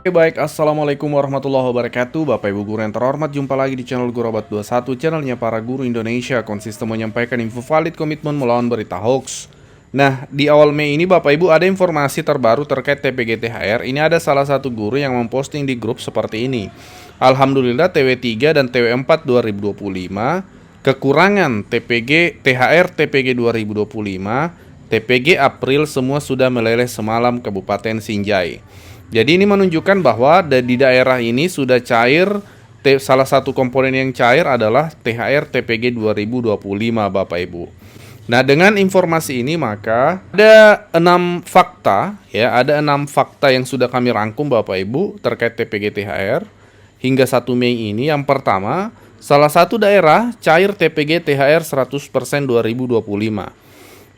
Baik, Assalamualaikum warahmatullahi wabarakatuh. Bapak Ibu guru yang terhormat, jumpa lagi di channel Guru Abad 21, channelnya para guru Indonesia, konsisten menyampaikan info valid, komitmen melawan berita hoax. Nah, di awal Mei ini Bapak Ibu ada informasi terbaru terkait TPG THR. Ini ada salah satu guru yang memposting di grup seperti ini. Alhamdulillah TW3 dan TW4 2025 kekurangan TPG THR TPG 2025, TPG April semua sudah meleleh semalam Kabupaten Sinjai. Jadi ini menunjukkan bahwa di daerah ini sudah cair, salah satu komponen yang cair adalah THR TPG 2025 Bapak Ibu. Nah, dengan informasi ini maka ada 6 fakta ya, ada 6 fakta yang sudah kami rangkum Bapak Ibu terkait TPG THR hingga 1 Mei ini. Yang pertama, salah satu daerah cair TPG THR 100% 2025.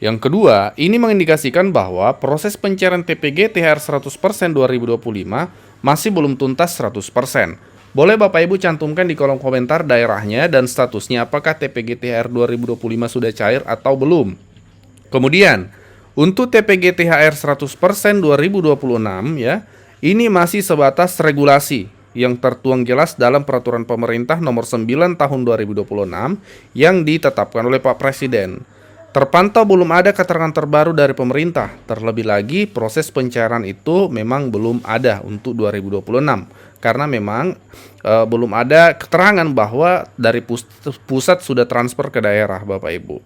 Yang kedua, ini mengindikasikan bahwa proses pencairan TPG THR 100% 2025 masih belum tuntas 100%. Boleh Bapak Ibu cantumkan di kolom komentar daerahnya dan statusnya apakah TPG THR 2025 sudah cair atau belum. Kemudian, untuk TPG THR 100% 2026 ya, ini masih sebatas regulasi yang tertuang jelas dalam Peraturan Pemerintah Nomor 9 Tahun 2026 yang ditetapkan oleh Pak Presiden. Terpantau belum ada keterangan terbaru dari pemerintah. Terlebih lagi proses pencairan itu memang belum ada untuk 2026 karena memang belum ada keterangan bahwa dari pusat sudah transfer ke daerah Bapak Ibu.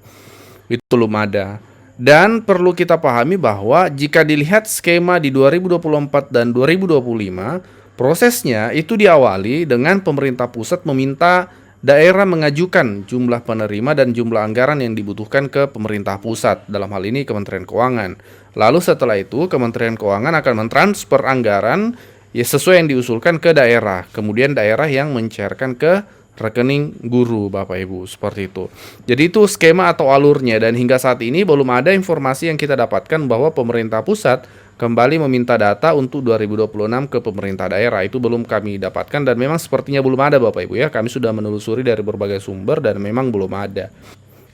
Itu belum ada. Dan perlu kita pahami bahwa jika dilihat skema di 2024 dan 2025, prosesnya itu diawali dengan pemerintah pusat meminta daerah mengajukan jumlah penerima dan jumlah anggaran yang dibutuhkan ke pemerintah pusat, dalam hal ini Kementerian Keuangan. Lalu setelah itu Kementerian Keuangan akan mentransfer anggaran ya sesuai yang diusulkan ke daerah. Kemudian daerah yang mencairkan ke rekening guru Bapak Ibu, seperti itu. Jadi itu skema atau alurnya, dan hingga saat ini belum ada informasi yang kita dapatkan bahwa pemerintah pusat kembali meminta data untuk 2026 ke pemerintah daerah. Itu belum kami dapatkan dan memang sepertinya belum ada Bapak Ibu ya. Kami sudah menelusuri dari berbagai sumber dan memang belum ada.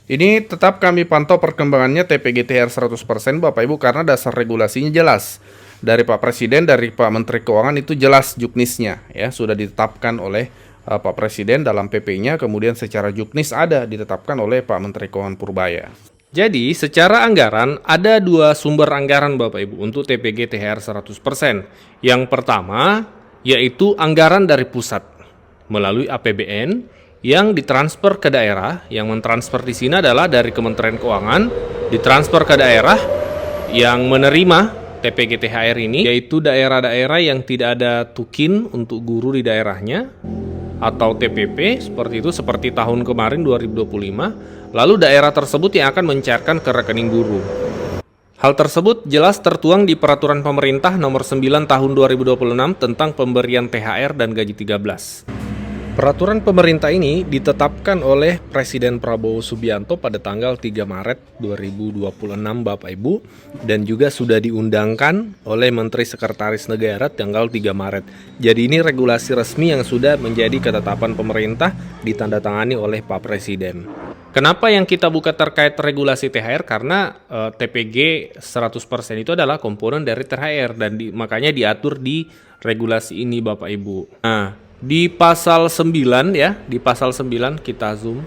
Ini tetap kami pantau perkembangannya TPG THR 100% Bapak Ibu karena dasar regulasinya jelas. Dari Pak Presiden, dari Pak Menteri Keuangan itu jelas juknisnya ya, sudah ditetapkan oleh Pak Presiden dalam PP-nya, kemudian secara juknis ada ditetapkan oleh Pak Menteri Keuangan Purbaya. Jadi, secara anggaran, ada 2 sumber anggaran Bapak Ibu untuk TPG THR 100%. Yang pertama, yaitu anggaran dari pusat melalui APBN yang ditransfer ke daerah. Yang mentransfer di sini adalah dari Kementerian Keuangan, ditransfer ke daerah yang menerima TPG THR ini, yaitu daerah-daerah yang tidak ada tukin untuk guru di daerahnya, atau TPP seperti itu, seperti tahun kemarin 2025. Lalu daerah tersebut yang akan mencairkan ke rekening guru. Hal tersebut jelas tertuang di Peraturan Pemerintah Nomor 9 Tahun 2026 tentang pemberian THR dan gaji 13. Peraturan pemerintah ini ditetapkan oleh Presiden Prabowo Subianto pada tanggal 3 Maret 2026 Bapak Ibu, dan juga sudah diundangkan oleh Menteri Sekretaris Negara tanggal 3 Maret. Jadi ini regulasi resmi yang sudah menjadi ketetapan pemerintah ditandatangani oleh Pak Presiden. Kenapa yang kita buka terkait regulasi THR? Karena TPG 100% itu adalah komponen dari THR dan makanya diatur di regulasi ini Bapak Ibu. Nah, di pasal 9 ya, di pasal 9 kita zoom.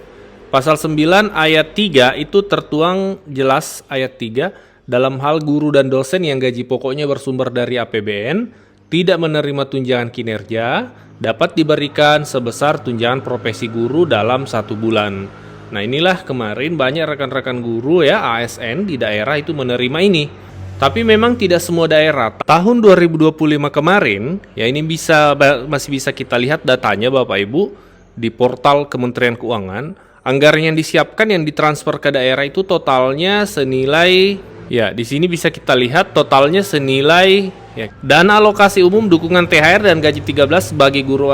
Pasal 9 ayat 3 itu tertuang jelas ayat 3, dalam hal guru dan dosen yang gaji pokoknya bersumber dari APBN tidak menerima tunjangan kinerja dapat diberikan sebesar tunjangan profesi guru dalam 1 bulan. Nah, inilah kemarin banyak rekan-rekan guru ya ASN di daerah itu menerima ini. Tapi memang tidak semua daerah. Tahun 2025 kemarin, ya ini masih bisa kita lihat datanya Bapak Ibu di portal Kementerian Keuangan. Anggaran yang disiapkan yang ditransfer ke daerah itu totalnya senilai, ya di sini bisa kita lihat totalnya senilai ya, dana alokasi umum dukungan THR dan gaji 13 bagi guru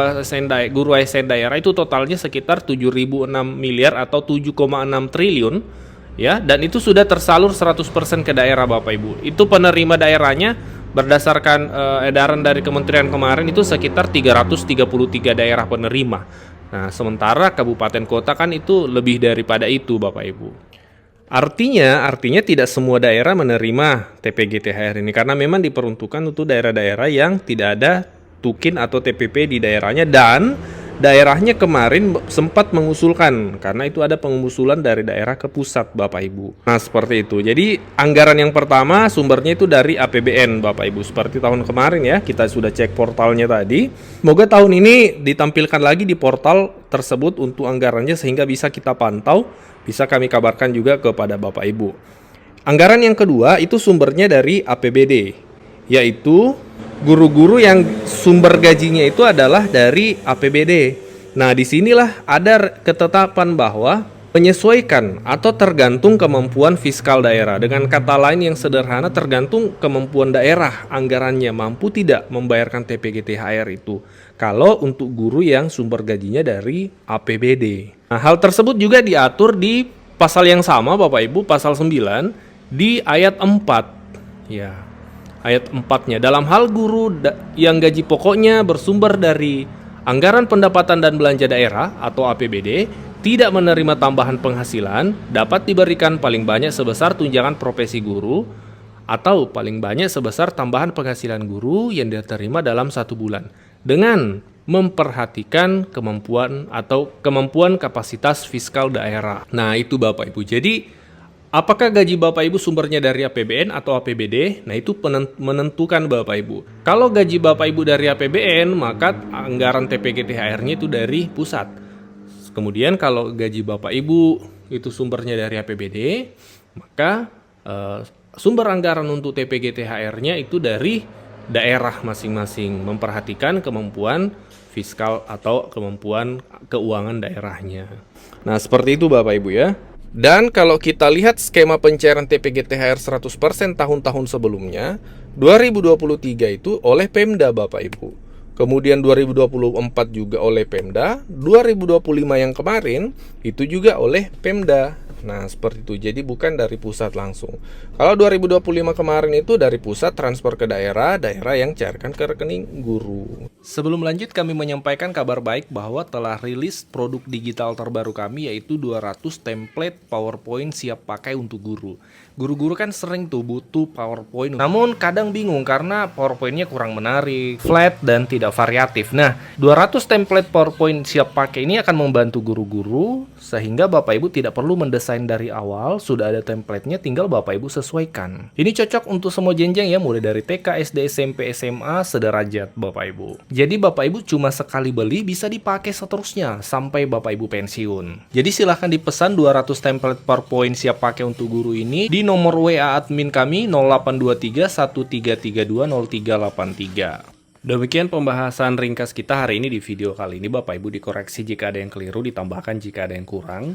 ASN daerah itu totalnya sekitar 7.006 miliar atau 7,6 triliun. Ya, dan itu sudah tersalur 100% ke daerah Bapak Ibu. Itu penerima daerahnya berdasarkan edaran dari kementerian kemarin itu sekitar 333 daerah penerima. Nah, sementara kabupaten kota kan itu lebih daripada itu Bapak Ibu. Artinya tidak semua daerah menerima TPG THR ini karena memang diperuntukkan untuk daerah-daerah yang tidak ada Tukin atau TPP di daerahnya, dan daerahnya kemarin sempat mengusulkan, karena itu ada pengusulan dari daerah ke pusat Bapak Ibu. Nah seperti itu. Jadi anggaran yang pertama sumbernya itu dari APBN Bapak Ibu. Seperti tahun kemarin ya, kita sudah cek portalnya tadi. Semoga tahun ini ditampilkan lagi di portal tersebut untuk anggarannya, sehingga bisa kita pantau, bisa kami kabarkan juga kepada Bapak Ibu. Anggaran yang kedua itu sumbernya dari APBD, yaitu guru-guru yang sumber gajinya itu adalah dari APBD. Nah, disinilah ada ketetapan bahwa menyesuaikan atau tergantung kemampuan fiskal daerah. Dengan kata lain yang sederhana, tergantung kemampuan daerah anggarannya mampu tidak membayarkan TPG-THR itu. Kalau untuk guru yang sumber gajinya dari APBD. Nah, hal tersebut juga diatur di pasal yang sama Bapak Ibu, pasal 9 di ayat 4. Ya. Ayat 4-nya, dalam hal guru yang gaji pokoknya bersumber dari anggaran pendapatan dan belanja daerah atau APBD tidak menerima tambahan penghasilan, dapat diberikan paling banyak sebesar tunjangan profesi guru atau paling banyak sebesar tambahan penghasilan guru yang diterima dalam 1 bulan dengan memperhatikan kemampuan kapasitas fiskal daerah. Nah itu Bapak Ibu. Jadi apakah gaji Bapak Ibu sumbernya dari APBN atau APBD? Nah itu menentukan Bapak Ibu. Kalau gaji Bapak Ibu dari APBN, maka anggaran TPG-THR-nya itu dari pusat. Kemudian kalau gaji Bapak Ibu itu sumbernya dari APBD, maka sumber anggaran untuk TPG-THR-nya itu dari daerah masing-masing, memperhatikan kemampuan fiskal atau kemampuan keuangan daerahnya. Nah seperti itu Bapak Ibu ya. Dan kalau kita lihat skema pencairan TPG-THR 100% tahun-tahun sebelumnya, 2023 itu oleh Pemda Bapak Ibu. Kemudian 2024 juga oleh Pemda, 2025 yang kemarin itu juga oleh Pemda. Nah, seperti itu. Jadi bukan dari pusat langsung. Kalau 2025 kemarin itu dari pusat transfer ke daerah, daerah yang cairkan ke rekening guru. Sebelum lanjut, kami menyampaikan kabar baik bahwa telah rilis produk digital terbaru kami, yaitu 200 template PowerPoint siap pakai untuk guru. Guru-guru kan sering tuh butuh PowerPoint, namun kadang bingung karena PowerPoint-nya kurang menarik, flat, dan tidak variatif. Nah, 200 template PowerPoint siap pakai ini akan membantu guru-guru sehingga Bapak Ibu tidak perlu mendesain dari awal, sudah ada template-nya, tinggal Bapak Ibu sesuaikan. Ini cocok untuk semua jenjang ya, mulai dari TK, SD, SMP, SMA, sederajat Bapak Ibu. Jadi Bapak Ibu cuma sekali beli bisa dipakai seterusnya sampai Bapak Ibu pensiun. Jadi silahkan dipesan 200 template PowerPoint siap pakai untuk guru ini di nomor WA admin kami 0823 1332 0383. Demikian pembahasan ringkas kita hari ini di video kali ini. Bapak Ibu dikoreksi jika ada yang keliru, ditambahkan jika ada yang kurang.